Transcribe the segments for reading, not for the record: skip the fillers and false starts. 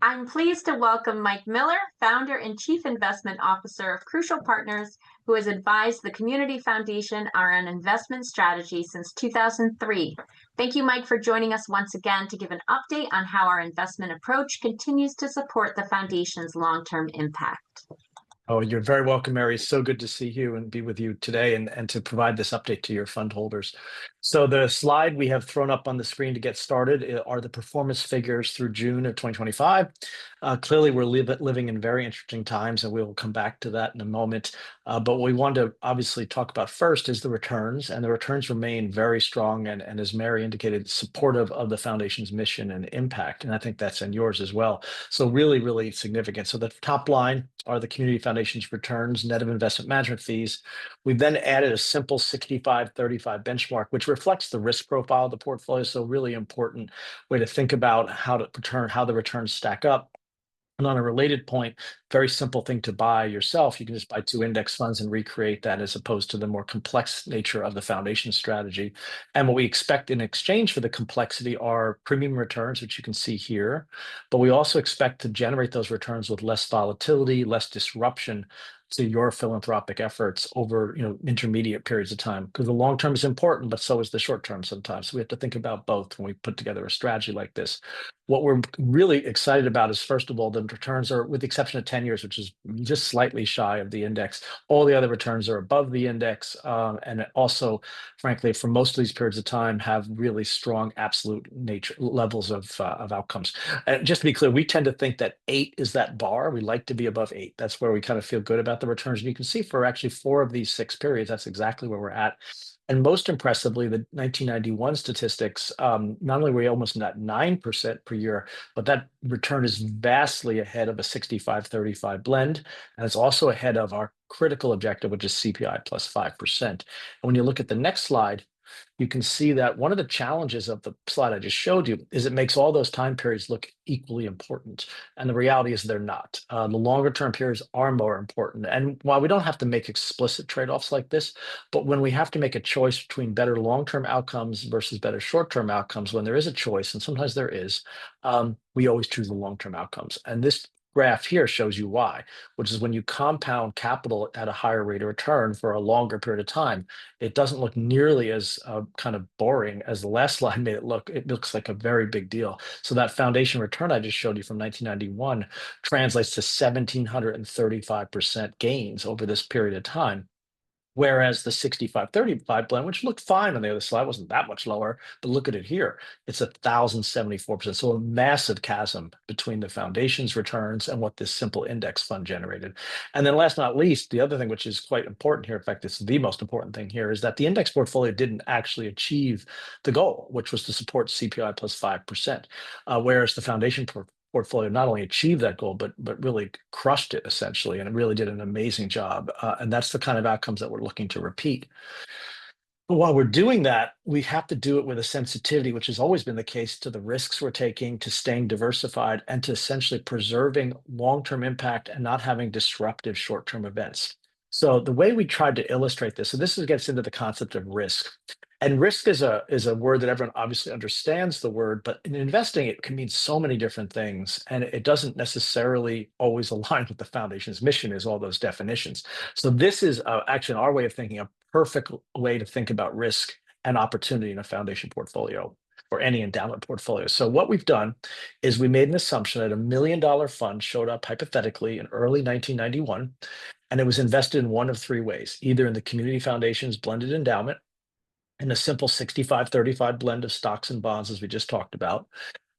I'm pleased to welcome Mike Miller, founder and chief investment officer of Crucial Partners, who has advised the Community Foundation on an investment strategy since 2003. Thank you, Mike, for joining us once again to give an update on how our investment approach continues to support the foundation's long-term impact. Oh, you're very welcome, Mary. It's so good to see you and be with you today and to provide this update to your fund holders. So the slide we have thrown up on the screen to get started are the performance figures through June of 2025. Clearly, we're living in very interesting times, and we'll come back to that in a moment. But what we want to obviously talk about first is the returns, and the returns remain very strong and as Mary indicated, supportive of the foundation's mission and impact. And I think that's in yours as well. So really, really significant. So the top line are the Community Foundation's returns, net of investment management fees. We've then added a simple 65-35 benchmark, which reflects the risk profile of the portfolio. So really important way to think about how the returns stack up. And on a related point, very simple thing to buy yourself. You can just buy two index funds and recreate that as opposed to the more complex nature of the foundation strategy. And what we expect in exchange for the complexity are premium returns, which you can see here. But we also expect to generate those returns with less volatility, less disruption to your philanthropic efforts over intermediate periods of time, because the long term is important, but so is the short term sometimes. So we have to think about both when we put together a strategy like this. What we're really excited about is, first of all, the returns are, with the exception of 10 years, which is just slightly shy of the index. All the other returns are above the index. And also, frankly, for most of these periods of time, have really strong absolute nature levels of outcomes. And just to be clear, we tend to think that 8 is that bar. We like to be above 8. That's where we kind of feel good about the returns. And you can see for actually 4 of these 6 periods, that's exactly where we're at. And most impressively, the 1991 statistics, not only were we almost at 9% per year, but that return is vastly ahead of a 65-35 blend. And it's also ahead of our critical objective, which is CPI plus 5%. And when you look at the next slide, you can see that one of the challenges of the slide I just showed you is it makes all those time periods look equally important. And the reality is they're not. The longer term periods are more important. And while we don't have to make explicit trade-offs like this, but when we have to make a choice between better long-term outcomes versus better short-term outcomes, when there is a choice, and sometimes there is, we always choose the long-term outcomes. And this graph here shows you why, which is when you compound capital at a higher rate of return for a longer period of time, it doesn't look nearly as kind of boring as the last slide made it look. It looks like a very big deal. So that foundation return I just showed you from 1991 translates to 1,735% gains over this period of time. Whereas the 65-35 blend, which looked fine on the other slide, wasn't that much lower, but look at it here. It's 1,074%. So a massive chasm between the foundation's returns and what this simple index fund generated. And then last but not least, the other thing which is quite important here, in fact, it's the most important thing here, is that the index portfolio didn't actually achieve the goal, which was to support CPI plus 5%, whereas the foundation portfolio not only achieved that goal, but really crushed it essentially, and it really did an amazing job. And that's the kind of outcomes that we're looking to repeat. But while we're doing that, we have to do it with a sensitivity, which has always been the case, to the risks we're taking, to staying diversified, and to essentially preserving long-term impact and not having disruptive short-term events. So the way we tried to illustrate this, so this gets into the concept of risk. And risk is a word that everyone obviously understands the word, but in investing, it can mean so many different things, and it doesn't necessarily always align with the foundation's mission, is all those definitions. So this is actually, in our way of thinking, a perfect way to think about risk and opportunity in a foundation portfolio or any endowment portfolio. So what we've done is we made an assumption that $1 million fund showed up hypothetically in early 1991, and it was invested in one of 3 ways: either in the Community Foundation's blended endowment, in a simple 65-35 blend of stocks and bonds, as we just talked about,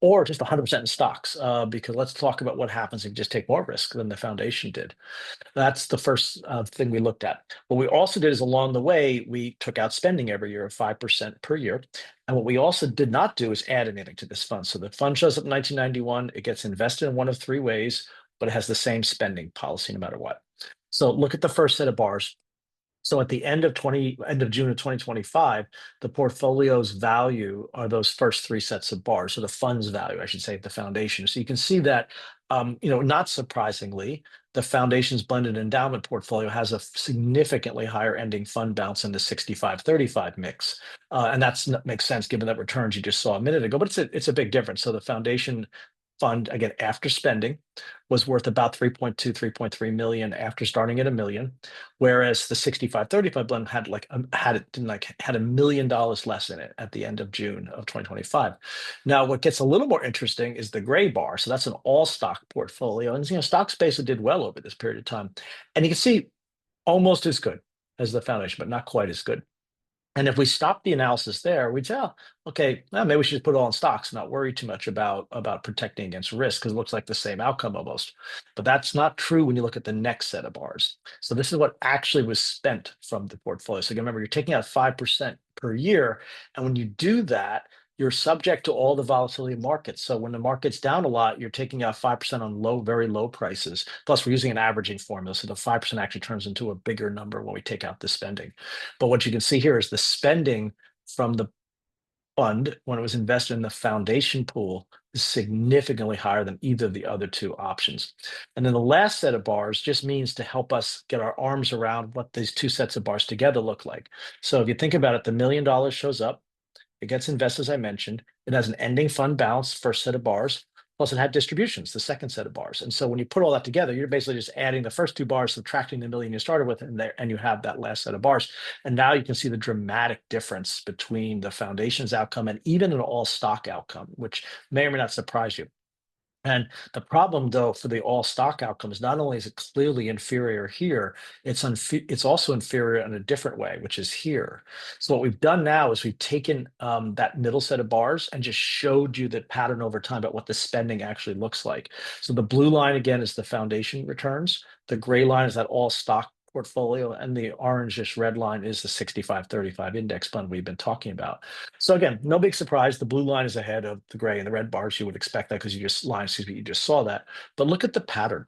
or just 100% in stocks, because let's talk about what happens if you just take more risk than the foundation did. That's the first thing we looked at. What we also did is, along the way, we took out spending every year of 5% per year. And what we also did not do is add anything to this fund. So the fund shows up in 1991, it gets invested in one of 3 ways, but it has the same spending policy no matter what. So look at the first set of bars. So at the end of June of 2025, the portfolio's value are those first 3 sets of bars. So the fund's value, I should say, the foundation. So you can see that, not surprisingly, the foundation's blended endowment portfolio has a significantly higher ending fund balance in the 65-35 mix. And that makes sense given that returns you just saw a minute ago, but it's a big difference. So the foundation fund, again, after spending, was worth about 3.2, 3.3 million after starting at a million, whereas the 65-35 blend had had $1 million less in it at the end of June of 2025. Now, what gets a little more interesting is the gray bar. So that's an all stock portfolio, and stocks basically did well over this period of time, and you can see almost as good as the foundation, but not quite as good. And if we stop the analysis there, we'd say, oh, okay, well, maybe we should just put it all in stocks, not worry too much about protecting against risk, because it looks like the same outcome almost. But that's not true when you look at the next set of bars. So this is what actually was spent from the portfolio. So again, remember, you're taking out 5% per year. And when you do that, you're subject to all the volatility of markets. So when the market's down a lot, you're taking out 5% on low, very low prices. Plus, we're using an averaging formula. So the 5% actually turns into a bigger number when we take out the spending. But what you can see here is the spending from the fund when it was invested in the foundation pool is significantly higher than either of the other two options. And then the last set of bars just means to help us get our arms around what these two sets of bars together look like. So if you think about it, the $1 million shows up. It gets invested, as I mentioned. It has an ending fund balance, first set of bars, plus it had distributions, the second set of bars. And so when you put all that together, you're basically just adding the first two bars, subtracting the $1 million you started with, and you have that last set of bars. And now you can see the dramatic difference between the foundation's outcome and even an all stock outcome, which may or may not surprise you. And the problem, though, for the all stock outcome is not only is it clearly inferior here, it's also inferior in a different way, which is here. So what we've done now is we've taken that middle set of bars and just showed you the pattern over time about what the spending actually looks like. So the blue line, again, is the foundation returns. The gray line is that all stock portfolio, and the orangish red line is the 65-35 index fund we've been talking about. So again, no big surprise. The blue line is ahead of the gray and the red bars. You would expect that because you just saw that. But look at the pattern.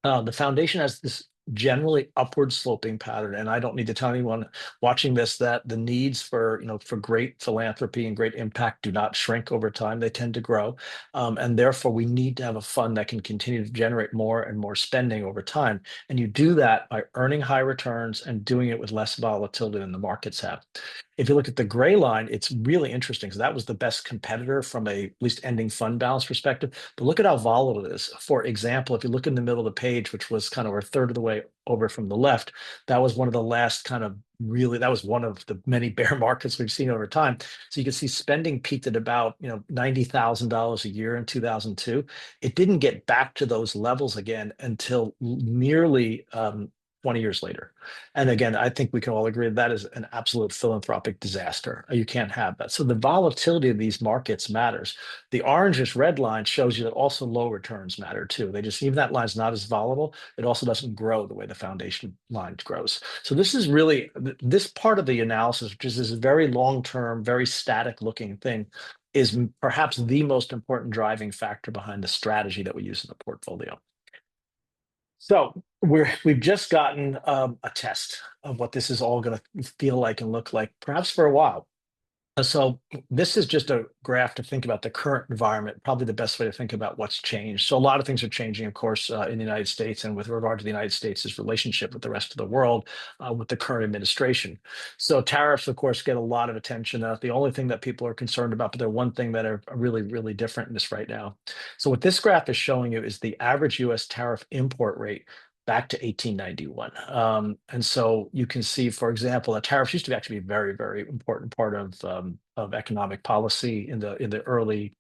The foundation has this generally upward sloping pattern, and I don't need to tell anyone watching this that the needs for for great philanthropy and great impact do not shrink over time. They tend to grow, and therefore we need to have a fund that can continue to generate more and more spending over time. And you do that by earning high returns and doing it with less volatility than the markets have. If you look at the gray line, it's really interesting because that was the best competitor from a at least ending fund balance perspective. But look at how volatile it is. For example, if you look in the middle of the page, which was kind of a third of the way over from the left, that was one of the last that was one of the many bear markets we've seen over time. So you can see spending peaked at about $90,000 a year in 2002. It didn't get back to those levels again until nearly 20 years later. And again, I think we can all agree that is an absolute philanthropic disaster. You can't have that. So the volatility of these markets matters. The orangish red line shows you that also low returns matter too. Even that line's not as volatile. It also doesn't grow the way the foundation line grows. So this is really, this part of the analysis, which is this very long-term, very static looking thing, is perhaps the most important driving factor behind the strategy that we use in the portfolio. So we've just gotten a test of what this is all going to feel like and look like, perhaps for a while. So this is just a graph to think about the current environment, probably the best way to think about what's changed. So a lot of things are changing, of course, in the United States, and with regard to the United States' relationship with the rest of the world, with the current administration. So tariffs, of course, get a lot of attention. The only thing that people are concerned about, but they're one thing that are really, really different in this right now. So what this graph is showing you is the average U.S. tariff import rate back to 1891. And so you can see, for example, that tariffs used to actually be a very, very important part of economic policy in the early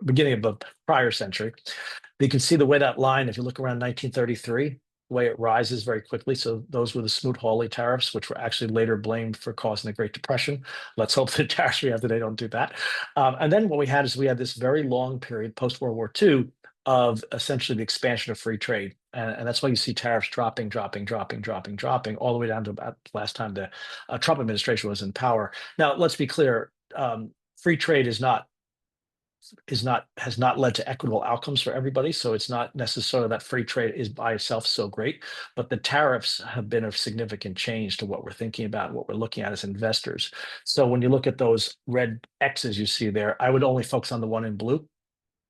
beginning of the prior century. But you can see the way that line, if you look around 1933, the way it rises very quickly. So those were the Smoot-Hawley tariffs, which were actually later blamed for causing the Great Depression. Let's hope the tariffs we have today don't do that. And then what we had is we had this very long period post-World War II of essentially the expansion of free trade. And that's why you see tariffs dropping all the way down to about last time the Trump administration was in power. Now, let's be clear, free trade has not led to equitable outcomes for everybody. So it's not necessarily that free trade is by itself so great, but the tariffs have been a significant change to what we're thinking about, what we're looking at as investors. So when you look at those red X's you see there, I would only focus on the one in blue.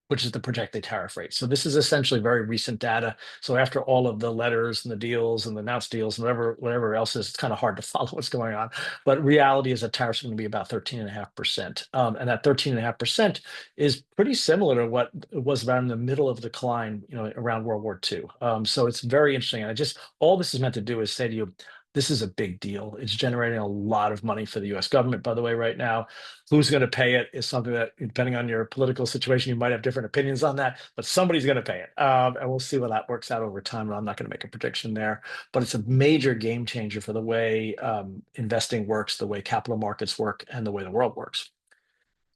which is the projected tariff rate. So this is essentially very recent data. So after all of the letters and the deals and the announced deals and whatever else is, it's kind of hard to follow what's going on. But reality is that tariffs are going to be about 13.5%. And that 13.5% is pretty similar to what it was around in the middle of the decline, around World War II. So it's very interesting. And all this is meant to do is say to you, this is a big deal. It's generating a lot of money for the US government, by the way, right now. Who's going to pay it is something that, depending on your political situation, you might have different opinions on that, but somebody's going to pay it. And we'll see how that works out over time. And I'm not going to make a prediction there, but it's a major game changer for the way investing works, the way capital markets work, and the way the world works.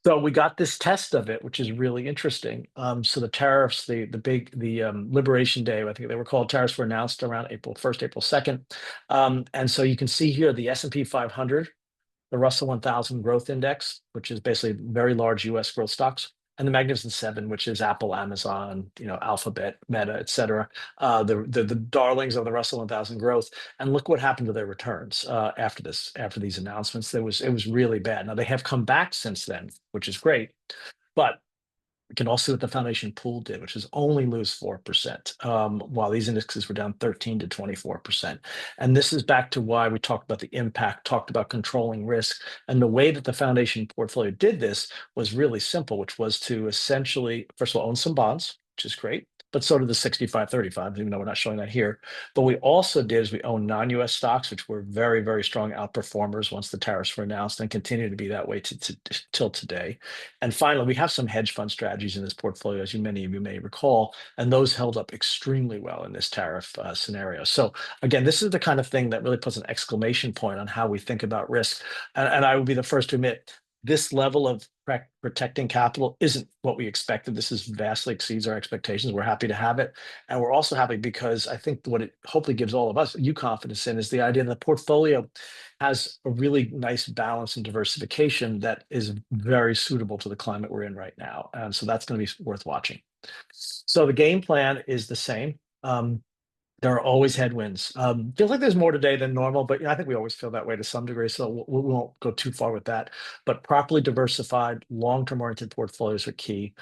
So we got this test of it, which is really interesting. So the tariffs, the Liberation Day, I think they were called, tariffs were announced around April 1st, April 2nd. And so you can see here the S&P 500, the Russell 1000 Growth Index, which is basically very large US growth stocks, and the Magnificent Seven, which is Apple, Amazon, Alphabet, Meta, et cetera, the darlings of the Russell 1000 Growth. And look what happened to their returns after these announcements. It was really bad. Now they have come back since then, which is great, but we can also see what the foundation pool did, which is only lose 4%, while these indexes were down 13 to 24%. And this is back to why we talked about the impact, talked about controlling risk. And the way that the foundation portfolio did this was really simple, which was to essentially, first of all, own some bonds, which is great, but so did the 65-35, even though we're not showing that here. But we also did is we own non-US stocks, which were very, very strong outperformers once the tariffs were announced and continue to be that way till today. And finally, we have some hedge fund strategies in this portfolio, as many of you may recall, and those held up extremely well in this tariff scenario. So again, this is the kind of thing that really puts an exclamation point on how we think about risk. And I would be the first to admit, this level of protecting capital isn't what we expected. This is vastly exceeds our expectations. We're happy to have it. And we're also happy because I think what it hopefully gives all of us, you confidence in, is the idea that the portfolio has a really nice balance and diversification that is very suitable to the climate we're in right now. And so that's going to be worth watching. So the game plan is the same. There are always headwinds. Feels like there's more today than normal, but I think we always feel that way to some degree, so we won't go too far with that. But properly diversified, long-term oriented portfolios are key.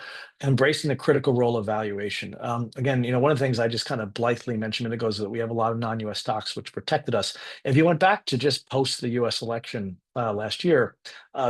Embracing the critical role of valuation. Again, one of the things I just kind of blithely mentioned a minute ago is that we have a lot of non-US stocks which protected us. If you went back to just post the US election last year,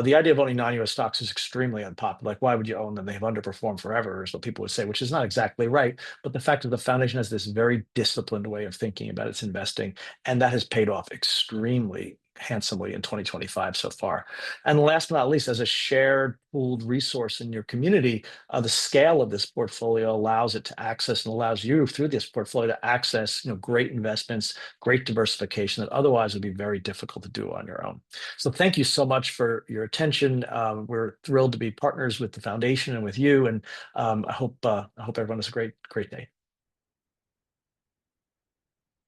the idea of owning non-US stocks is extremely unpopular. Like, why would you own them? They have underperformed forever, is what people would say, which is not exactly right. But the fact that the foundation has this very disciplined way of thinking about its investing, and that has paid off extremely handsomely in 2025 so far. And last but not least, as a shared pooled resource in your community, the scale of this portfolio allows it to access and allows you through this portfolio to access great investments, great diversification that otherwise would be very difficult to do on your own. So thank you so much for your attention. We're thrilled to be partners with the foundation and with you. And I hope everyone has a great day.